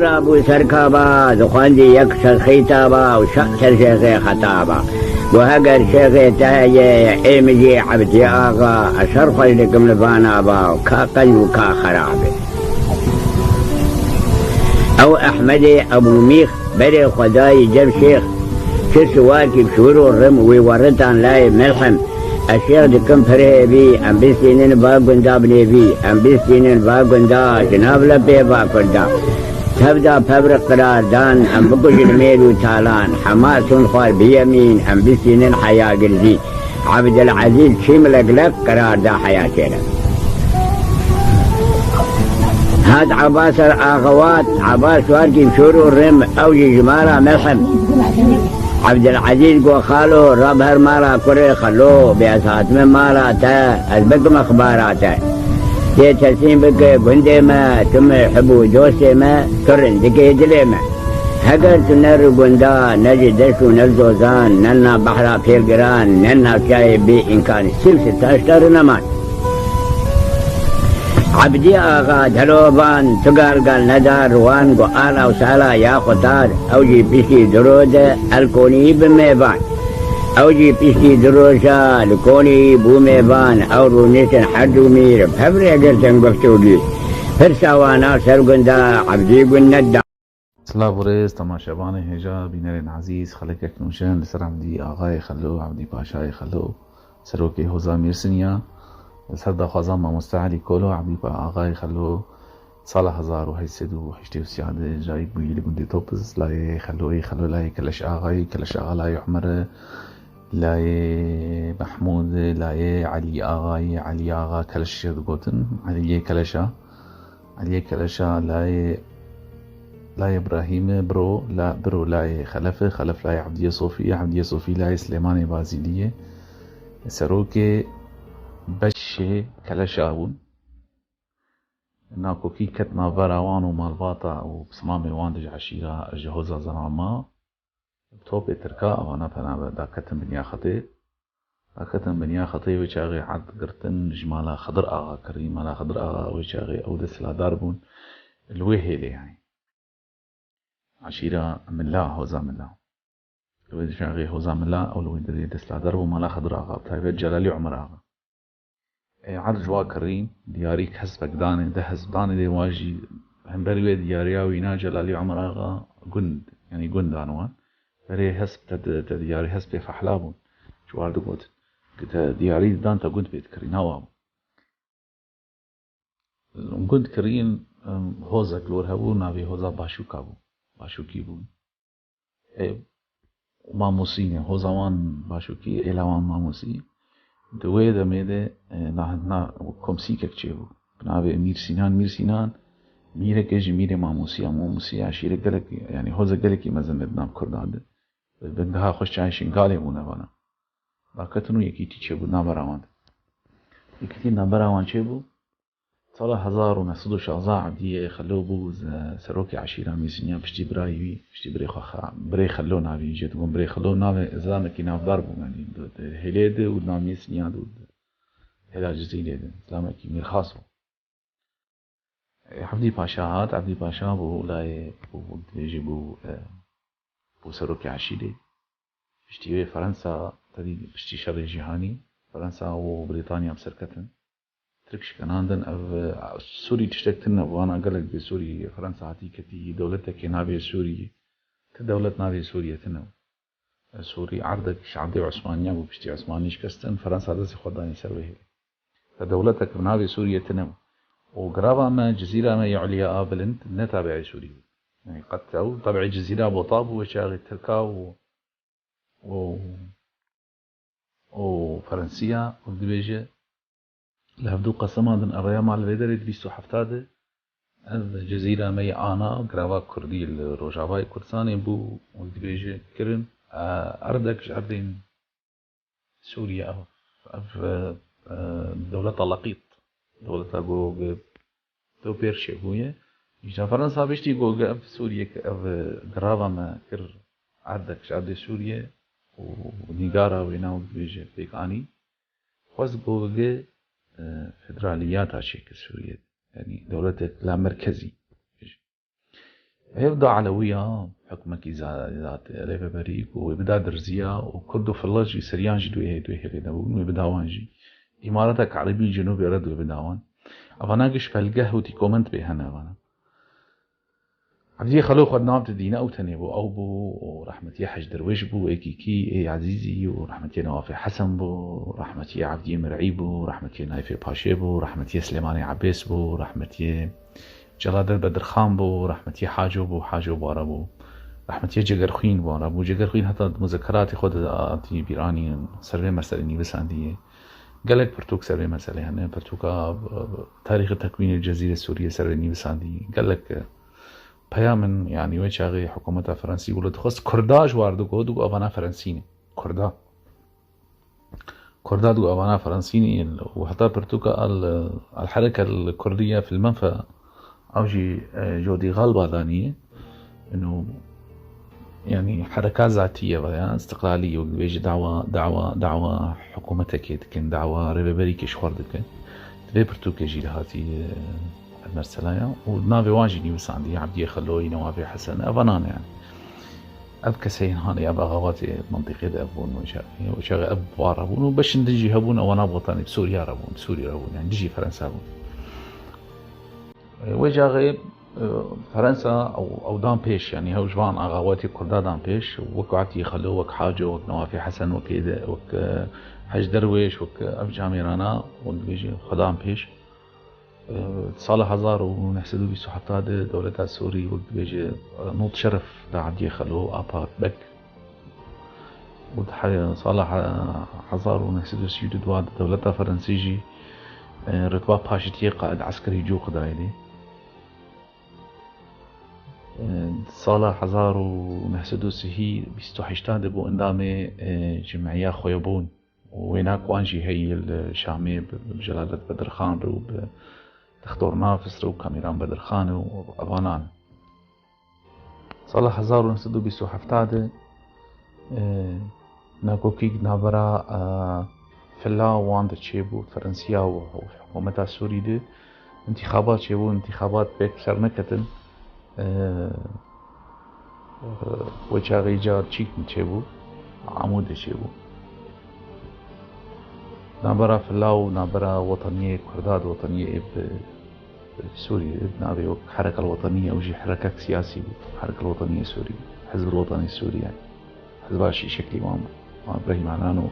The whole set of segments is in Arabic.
ابو سركابا دخاندي يكسر خيتابا وشأتر شيخي خطابا وهقر شيخي تاجي ايمجي عبدي اغا اشرف لكم لبانابا وكاقل وكا خرابي او احمدي ابو ميخ بري خداي جب شيخ سواكي بشورو الرم ويورطان لاي ملحم الشيخ دكم فريبي ام بسينين باقوندا بنيبي ام بسينين باقوندا جناب لبي باقوندا تبدا فبر قرار دان ام بكش الميل وتالان حماس خوار بيمين ام بسينين حياة قرزي عبد العزيز شملك لك قرار دا حياتنا هاد عباس الاخوات عباس واركي بشورو الرم اوجي جمارة ملحم عبد العزيز قو خالو رب هر مارا كوري خلو بياسات من مارا تا ازبكم اخباراتا دي تسين بك بندي ما تم حبو دوسي ما كرن دكي دلي ما هكر تنر بندا نجي دشو نلزوزان نلنا بحرا بيرقران نلنا شاي بي إنكان سلسة تاشتر نمان عبدي آغا دلوبان تقارقال ندار روان قو آلا وسالا يا خطار اوجي بيشي درود الكوني بميبان اوجي بيشي دروشا الكوني بوميبان او رونيسن حدو مير بحبري قرتن قفتولي فرساوانا سرقندا عبدي قندا سلا بوريز تماشاباني هجا بينارين عزيز خلقك نوشن لسر عبدي آغاي خلو عبدي باشاي خلو سروكي هوزا ميرسنيا السردا خوازان ما مستعلي كولو عبدي با آغاي خلو سال 1981 جاي بويلي بندي توبز لاي خلو لاي كلش آغاي كلش آغا لاي عمر لاي محمود لاي علي آغاي علي آغا كلش يدقوتن علي كلشا لاي إبراهيم برو لاي خلف لاي عبدية صوفي لاي سليماني بازيلية سروكي بشي كلشاون ناكو كي كتنا براوان ومالباطا وبصمامي واندج عشيرة جهوزا زناما توبي تركا وانا فانا دا كتن بنيا خطي وشاغي عد قرتن جمالا خضر آغا كريم على خضر آغا وشاغي او دسلا داربون الوهيلي يعني عشيرة من لا هوزا من لا الوهيد شاغي هوزا من لا او الوهيد دسلا داربون مالا خضر آغا بتايبت جلالي عمر آغا عرض جوا كريم دياريك حسبك داني ده حسب داني دي واجي همبروي دياريا وينا جلالي عمر آغا قند يعني قند عنوان بري حسب دياري حسب فحلابون جوار دقوت قلت دياري دان تا قند بيت كرين هوا قند كرين هوزا كلور هبو نابي هوزا باشوكي بون ماموسين هوزاوان باشوكي إلاوان ماموسي دوی دمیده نه کمسی کچه بود بنابه میر سینان میره کجی میره ماموسی عشیره گلک یعنی هوزه گلکی مزمد نام کرداده بندها خوش چایشین گاله بونه وانا باکتنو یکی تی چه بود نبراوان چه بود سال 1916 عبدیه خلو بوز سروکی عشیره میسینیا پشتی برای خلو ناوی جد گم برای خلو ناوی ازامکی نافدار بو یعنی هلیده و نامی سینیا دود هلا جزیلیده ازامکی میرخاصو عبدی پاشا بو لای بو دیجی بو سروکی عشیره پشتی فرنسا تدی پشتی شر جهانی فرنسا و بريطانيا بسركتن تركش كناندن او سوري تشتكتن وانا قالك بسوري فرنسا هاتي كتي دولتك نابي سوري كدولت نابي سوريا تنو سوري عرضك شعبي عثمانيا وبشتي عثمانيش كستن فرنسا دسي خداني سروي كدولتك نابي سوريا تنو وقرابة ما جزيرة ما يعليا بلنت نتابع سوريا يعني قد او تبع جزيرة بوطاب وشاغي تركا وفرنسيا والدبيجة لهبدو قسما دن الريام على الفيدريت بيستو حفتاده الجزيرة مي آنا قراوا كردي الروجاواي كردستاني بو والدبيجة كرن أردك جعبين سوريا في دولة لقيط دولة قو دو بيرشي بوية إجا فرنسا بيشتي قو في سوريا قراوا ما كر أردك جعبين سوريا ونيجارا ويناو بيجي بيكاني خوز قوغي فدراليات عشيك سوريا يعني دولتك لا مركزي يبدأ علوية حكمك ذات ريبريك ويبدأ درزية وكردو فلاجي سريان جدوه في نبون ويبدأ وانجي إمارتك عربي جنوبي رد ويبدأ وان أفناقش فالقه وتي كومنت بيهنا أفنا عبدي خلو خد نامت دينا أو تنبو أو بو ورحمتي حج درويش بو إيكيكي إي عزيزي ورحمتي نوافي حسن بو ورحمتي عبدي مرعي بو ورحمتي نايفي باشي بو ورحمتي سليماني عبيس بو ورحمتي جلال بدر خان بو رحمتي حاجو بارا بو رحمتي جگر خوين بارا بو جگر خوين حتى مذكراتي خود آتي بيراني سروي مسألة نيبس عندي قالك برتوك سروي مسألة هنا برتوك تاريخ تكوين الجزيرة السورية سروي نيبس عندي قالك بيا من يعني وين شاغي حكومة فرنسي ولد خص كرداج واردو كودو أفانا فرنسيني كردا دو أفانا فرنسيني وحتى برتوك الحركة الكردية في المنفى أوجي جودي غالبة ذانية إنه يعني حركات ذاتية يعني استقلالية وبيجي دعوة حكومتك كان دعوة ريبريكي شواردك تبي برتوك يجي لهاتي المرسلايا ونافي واجي نيوس عندي عبدي خلوي نوافي حسن أفنان يعني أب كسين هاني أب أغواتي منطقة أبون وشاغي أب واربون وبش ندجي هبون أو أنا بوطاني بسوريا ربون يعني دجي فرنسا بون وجاغي فرنسا أو دام بيش يعني هو جوان أغواتي كردا دام بيش وكعتي خلو وك حاجة وك نوافي حسن وكيدا وك حج درويش وك أب جاميرانا وبيجي خدام بيش صالح هزار ونحسدو بيسو حتى دولة السوري وقت بيجي نوط شرف دا عدي خلو أبا بك وضحي صالح هزار ونحسدو سيودو دواد دولة فرنسيجي رتبة باشتية قائد عسكري جو قدايدي صالح هزار ونحسدو سهي بيستو حشتاد بو اندامي جمعية خويبون ويناك وانجي هي الشامي بجلالة بدر خان رو دكتور نافس رو كاميران بدر خان وأبانان صالح هزار ونسدو بيسو حفتاد ناكو كيك نابرا فلا واند تشيبو فرنسيا وحكومتها السوري دي انتخابات تشيبو انتخابات بيك سرنكتن وجا غيجار تشيك تشيبو عمود تشيبو نابرا فلاو نابرا وطنية كرداد وطنية بسوريا نابي الحركة الوطنية أو شي حركة سياسية الحركة الوطنية السورية حزب الوطني السوري يعني حزب شي شكلي مع إبراهيم عنانو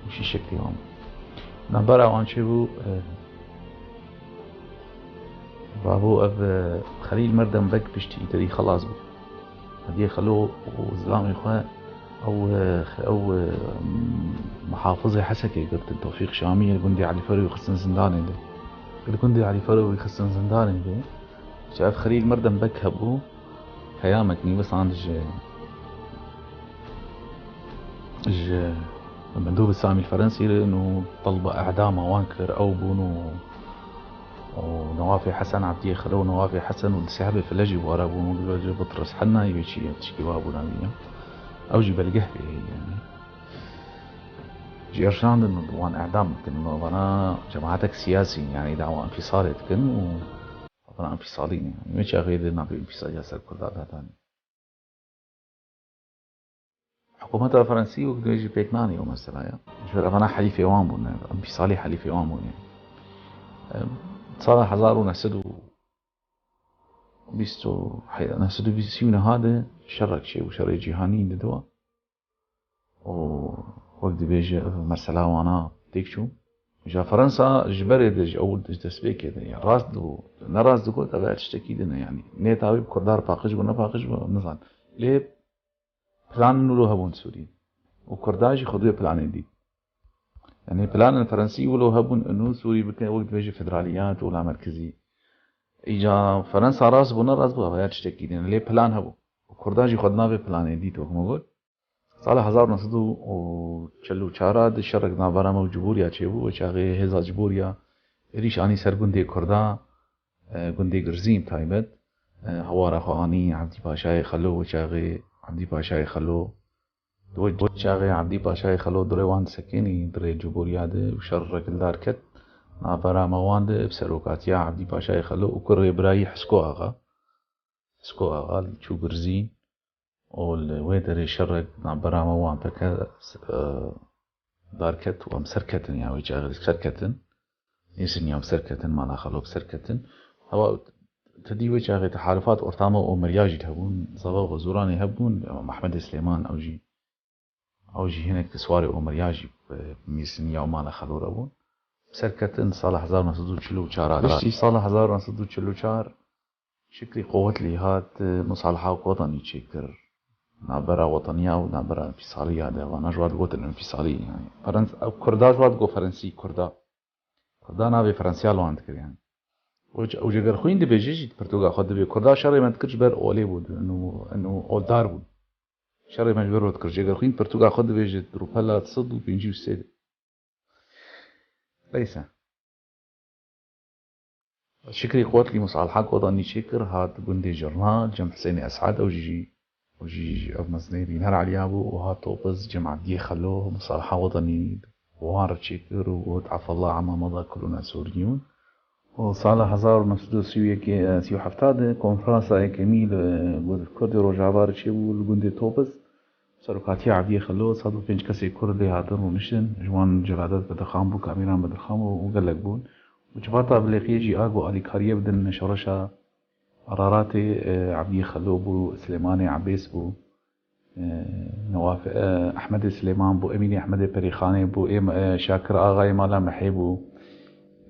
شي شكلي مع نابرا وانشيبو بابو أب خليل مردم بك بشتي تري خلاص بو هدي خلو وزلامي خواه أو محافظة حسكي قلت توفيق شامية الجندي علي فرو يخصن زنداني ده الجندي علي فرو يخصن زنداني ده شاف خليل مردم بك هبو كيامك بس عند المندوب السامي الفرنسي لأنه طلب إعدامه وانكر أو بونو ونوافي حسن عبدي خلو نوافي حسن والسحابة في اللجي وارابون وقالوا بطرس حنا يبيشي تشكي وابونا بيا أو جيب القهوة يعني جيرشان إنه دوان إعدام كأنه أنا جماعتك سياسي يعني دعوة انفصالية كأنه أنا انفصاليين يعني مش غير نبي انفصال ياسر كل هذا ثاني حكومتها الفرنسية وقدر يجي بيكناني ومثلا يعني مش أنا حليفة وامبون انفصالي حليفة وامبون يعني صار حزار ونحسدو بيستو نحسدو بيسيونا هذا شرك شيء وشري جهاني دوا وقت بيجي مثلا وانا تيكشو جا فرنسا جبري دج اول تسبيك يعني راس دو نراس دو قلت ابى تشتكي لنا يعني نيتاوي بكردار باقش ونا باقش مثلا ليه بلان نلو هبون سوري وكرداجي خذوا بلان دي يعني بلان الفرنسي ولو هبون انه سوري بكن وقت بيجي فدراليات ولا مركزي اجا فرنسا راس بو نراس بو ابى تشتكي لنا ليه بلان هبو وكرداجي خدنا به بلان دي تو مقول سال 1944 شرقنا برام جبوريا چبو وچاغي هزا جبوريا ريش اني سرگوندي كردا گوندي گرزيم تايبت هوارا خواني عبدي باشاي خلو وچاغي عبدي باشاي خلو وچاغي عبدي باشاي خلو دريوان سكيني دري جبوريا ده وشرق الداركت نا برام واند بسروكاتيا عبدي باشاي خلو وكر براي حسكو اغا سكو أغال شو برزين والويدر يشرق نعبرها موان بكا داركت وام سركتن يعني ويجاغل سركتن يسن يوم سركتن مالا خلوك سركتن هوا تدي ويجاغل تحالفات أرتاما ومرياجي تهبون صباغ وزوراني هبون محمد سليمان أوجي هناك سواري ومرياجي بميسن يوم مالا خلو ربون سركتن صالح 1944 بشتي صالح 1944 شكلي قوة لي هات مصالحة وطني تشكر نابرة وطنية ونابرة انفصالية هذا وانا جواد قوت الانفصالية يعني فرنسا أو كردا جواد قو فرنسي كردا نابي فرنسيال وان تكر يعني وجگر خوين دي بيجيجي برتوغا خود دي كردا شري ما تكرش بر أولي بود إنه أول دار بود شري ما جبر وتكر جگر خوين برتوغا خود دي بيجي روبلا تصد وبينجي وسيد ليس شكري قوات لي مصالحة وطني شكر هات بندي جرنال جمع حسيني أسعد وجي أب مزني بينهر عليابو وهات توبز جمع دي خلوه مصالحة وطني وهار شكر وتعفى الله عما مضى كلنا سوريون وصالح 1937 كونفرانسا كميل كردي روجابار شيبو لبندي توبز سرقاتي عبدي خلوه صادو بينج كسي كردي هاتن ونشتن جوان جلادات بدخام بو كاميران بدخام وقلق بون وجبارتا بلقيه جي آقو أليكاريه بدن شرشا قراراتي عبدي خلو بو سليماني عبيس بو نواف أحمد سليمان بو أميني أحمد بريخاني بو شاكر آغاي مالا محيبو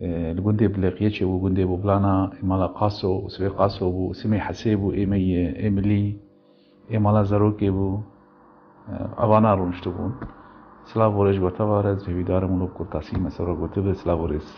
الجندي بلقيه بو جندي بو بلانا مالا قاسو وسوي قاسو بو سمي حسيبو إيميلي مالا زروكي بو أوانا رونشتبون سلافوريش غوتافارز في بيدار مولوك كورتاسي مسورو غوتيب سلافوريس